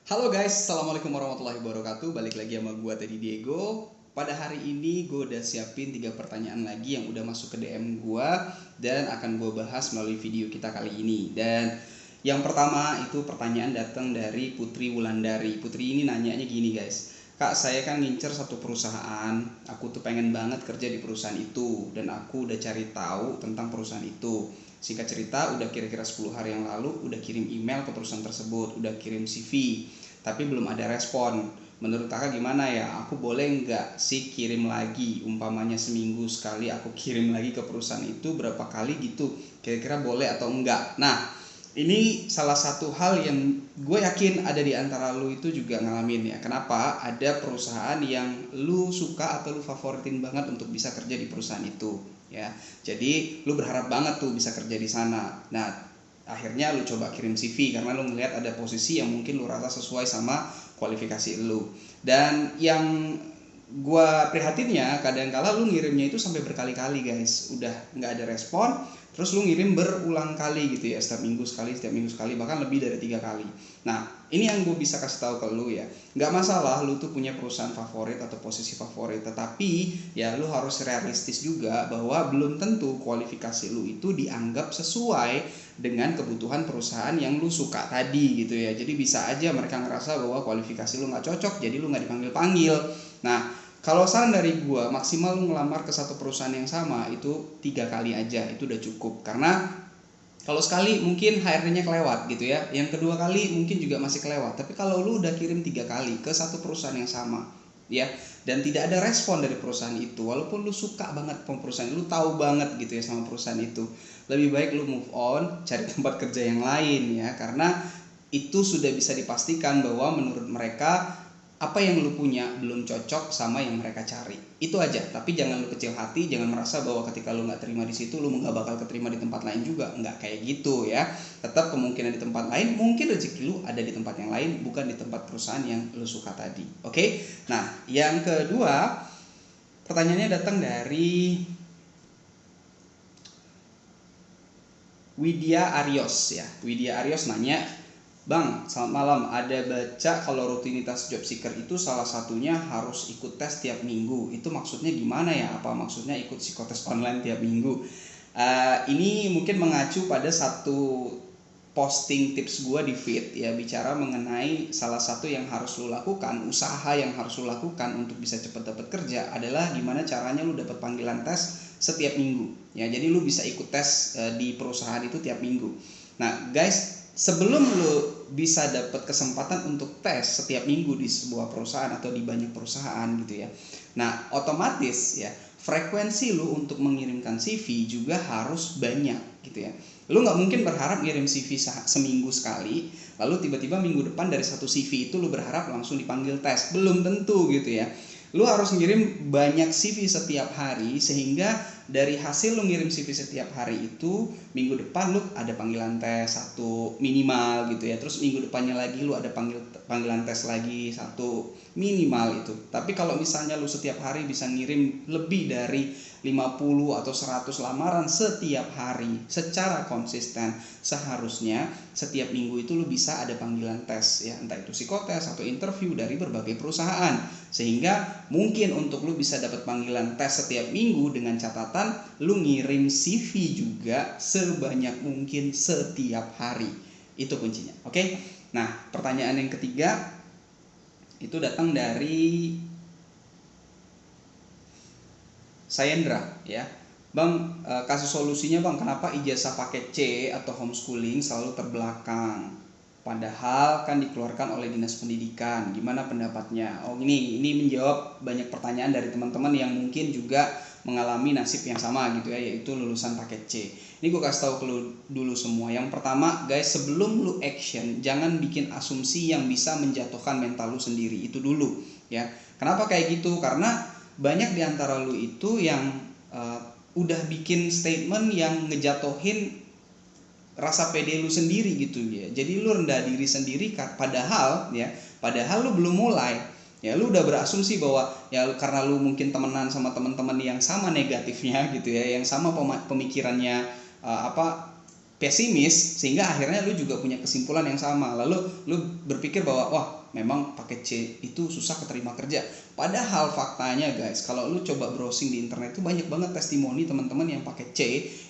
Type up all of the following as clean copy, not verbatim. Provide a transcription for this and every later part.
Halo guys, Assalamualaikum warahmatullahi wabarakatuh. Balik lagi sama gue tadi Diego. Pada hari ini gue udah siapin 3 pertanyaan lagi yang udah masuk ke DM gue dan akan gue bahas melalui video kita kali ini. Dan yang pertama itu pertanyaan datang dari Putri Wulandari. Putri ini nanyanya gini guys, Kak, saya kan ngincer satu perusahaan, aku tuh pengen banget kerja di perusahaan itu dan aku udah cari tahu tentang perusahaan itu. Singkat cerita, udah kira-kira 10 hari yang lalu udah kirim email ke perusahaan tersebut, udah kirim CV, tapi belum ada respon. Menurut kakak gimana ya? Aku boleh nggak sih kirim lagi? Umpamanya seminggu sekali aku kirim lagi ke perusahaan itu, berapa kali gitu? Kira-kira boleh atau enggak? Nah, ini salah satu hal yang gue yakin ada di antara lu itu juga ngalamin ya. Kenapa? Ada perusahaan yang lu suka atau lu favoritin banget untuk bisa kerja di perusahaan itu, ya. Jadi lu berharap banget tuh bisa kerja di sana. Nah, akhirnya lu coba kirim CV karena lu ngelihat ada posisi yang mungkin lu rasa sesuai sama kualifikasi lu. Dan yang gua prihatinnya kadang-kala lu ngirimnya itu sampai berkali-kali guys, udah nggak ada respon, terus lu ngirim berulang kali gitu ya, setiap minggu sekali, bahkan lebih dari 3 kali. Nah, ini yang gue bisa kasih tahu ke lu ya, nggak masalah lu tuh punya perusahaan favorit atau posisi favorit, tetapi ya lu harus realistis juga bahwa belum tentu kualifikasi lu itu dianggap sesuai dengan kebutuhan perusahaan yang lu suka tadi gitu ya. Jadi bisa aja mereka ngerasa bahwa kualifikasi lu nggak cocok, jadi lu nggak dipanggil-panggil. Nah, kalau saran dari gua, maksimal lu ngelamar ke satu perusahaan yang sama itu 3 kali aja, itu udah cukup. Karena kalau sekali mungkin HRD-nya kelewat gitu ya, yang kedua kali mungkin juga masih kelewat. Tapi kalau lu udah kirim 3 kali ke satu perusahaan yang sama, ya, dan tidak ada respon dari perusahaan itu, walaupun lu suka banget sama perusahaan, lu tahu banget gitu ya sama perusahaan itu, lebih baik lu move on, cari tempat kerja yang lain ya, karena itu sudah bisa dipastikan bahwa menurut mereka apa yang lu punya belum cocok sama yang mereka cari. Itu aja. Tapi jangan lu kecil hati, jangan merasa bahwa ketika lu nggak terima di situ lu nggak bakal keterima di tempat lain juga. Nggak kayak gitu ya. Tetap kemungkinan di tempat lain, mungkin rezeki lu ada di tempat yang lain, bukan di tempat perusahaan yang lu suka tadi. Oke? Nah, yang kedua, pertanyaannya datang dari Widya Arios ya. Widya Arios nanya, Bang, selamat malam. Ada baca kalau rutinitas job seeker itu salah satunya harus ikut tes tiap minggu. Itu maksudnya gimana ya? Apa maksudnya ikut psikotes online tiap minggu? Ini mungkin mengacu pada satu posting tips gue di feed ya, bicara mengenai salah satu yang harus lo lakukan, usaha yang harus lo lakukan untuk bisa cepat dapat kerja adalah gimana caranya lo dapat panggilan tes setiap minggu ya. Jadi lo bisa ikut tes di perusahaan itu tiap minggu. Nah guys, sebelum lo bisa dapat kesempatan untuk tes setiap minggu di sebuah perusahaan atau di banyak perusahaan gitu ya, nah otomatis ya frekuensi lu untuk mengirimkan CV juga harus banyak gitu ya. Lu nggak mungkin berharap ngirim CV seminggu sekali, lalu tiba-tiba minggu depan dari satu CV itu lu berharap langsung dipanggil tes. Belum tentu gitu ya. Lu harus ngirim banyak CV setiap hari, sehingga dari hasil lu ngirim CV setiap hari itu, minggu depan lu ada panggilan tes satu minimal gitu ya. Terus minggu depannya lagi lu ada panggilan tes lagi satu minimal itu. Tapi kalau misalnya lu setiap hari bisa ngirim lebih dari 50 atau 100 lamaran setiap hari secara konsisten, seharusnya setiap minggu itu lu bisa ada panggilan tes ya, entah itu psikotes atau interview dari berbagai perusahaan, sehingga mungkin untuk lu bisa dapat panggilan tes setiap minggu dengan catatan lu ngirim CV juga sebanyak mungkin setiap hari. Itu kuncinya. Oke? Nah, pertanyaan yang ketiga itu datang dari Sayendra ya. Bang, kasih solusinya bang, kenapa ijazah paket C atau homeschooling selalu terbelakang? Padahal kan dikeluarkan oleh Dinas Pendidikan. Gimana pendapatnya? Oh ini menjawab banyak pertanyaan dari teman-teman yang mungkin juga mengalami nasib yang sama gitu ya, yaitu lulusan paket C. Ini gue kasih tahu ke lu dulu semua. Yang pertama guys, sebelum lu action, jangan bikin asumsi yang bisa menjatuhkan mental lu sendiri. Itu dulu ya. Kenapa kayak gitu? Karena banyak di antara lu itu yang udah bikin statement yang ngejatuhin rasa pede lu sendiri gitu ya. Jadi lu rendah diri sendiri padahal lu belum mulai. Ya lu udah berasumsi bahwa ya karena lu mungkin temenan sama teman-teman yang sama negatifnya gitu ya, yang sama pemikirannya pesimis, sehingga akhirnya lu juga punya kesimpulan yang sama. Lalu lu berpikir bahwa wah memang paket C itu susah keterima kerja. Padahal faktanya guys, kalau lu coba browsing di internet itu banyak banget testimoni teman-teman yang paket C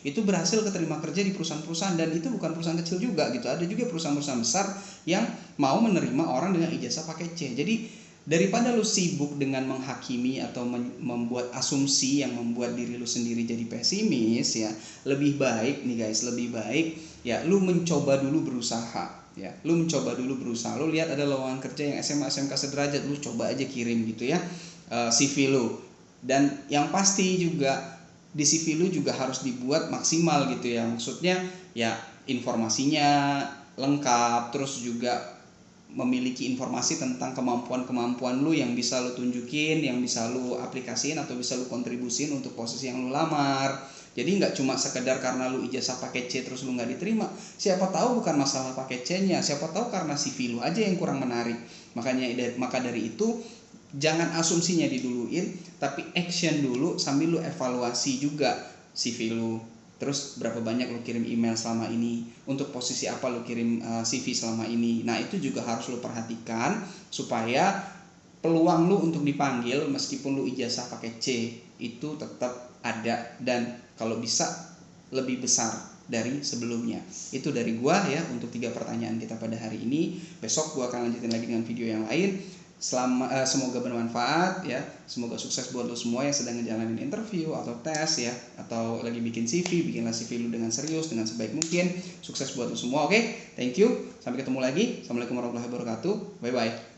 itu berhasil keterima kerja di perusahaan-perusahaan, dan itu bukan perusahaan kecil juga gitu. Ada juga perusahaan-perusahaan besar yang mau menerima orang dengan ijazah paket C. Jadi daripada lu sibuk dengan menghakimi atau membuat asumsi yang membuat diri lu sendiri jadi pesimis ya, lebih baik nih guys, lebih baik ya lu mencoba dulu berusaha ya. Lu mencoba dulu berusaha. Lu lihat ada lowongan kerja yang SMA SMK sederajat, lu coba aja kirim gitu ya, CV lu. Dan yang pasti juga di CV lu juga harus dibuat maksimal gitu ya. Maksudnya ya informasinya lengkap, terus juga memiliki informasi tentang kemampuan-kemampuan lu yang bisa lu tunjukin, yang bisa lu aplikasiin atau bisa lu kontribusin untuk posisi yang lu lamar. Jadi nggak cuma sekedar karena lu ijazah paket C terus lu nggak diterima. Siapa tahu bukan masalah paket C-nya, siapa tahu karena CV lu aja yang kurang menarik. Maka dari itu jangan asumsinya diduluin, tapi action dulu sambil lu evaluasi juga CV lu. Terus berapa banyak lu kirim email selama ini, untuk posisi apa lu kirim CV selama ini. Nah itu juga harus lu perhatikan supaya peluang lu untuk dipanggil meskipun lu ijazah pakai C itu tetap ada, dan kalau bisa lebih besar dari sebelumnya. Itu dari gua ya untuk 3 pertanyaan kita pada hari ini. Besok gua akan lanjutin lagi dengan video yang lain. Semoga bermanfaat ya, semoga sukses buat lo semua yang sedang ngejalanin interview atau tes ya, atau lagi bikin CV, bikinlah CV lu dengan serius, dengan sebaik mungkin. Sukses buat lo semua. Oke, thank you, sampai ketemu lagi. Assalamualaikum warahmatullahi wabarakatuh, bye bye.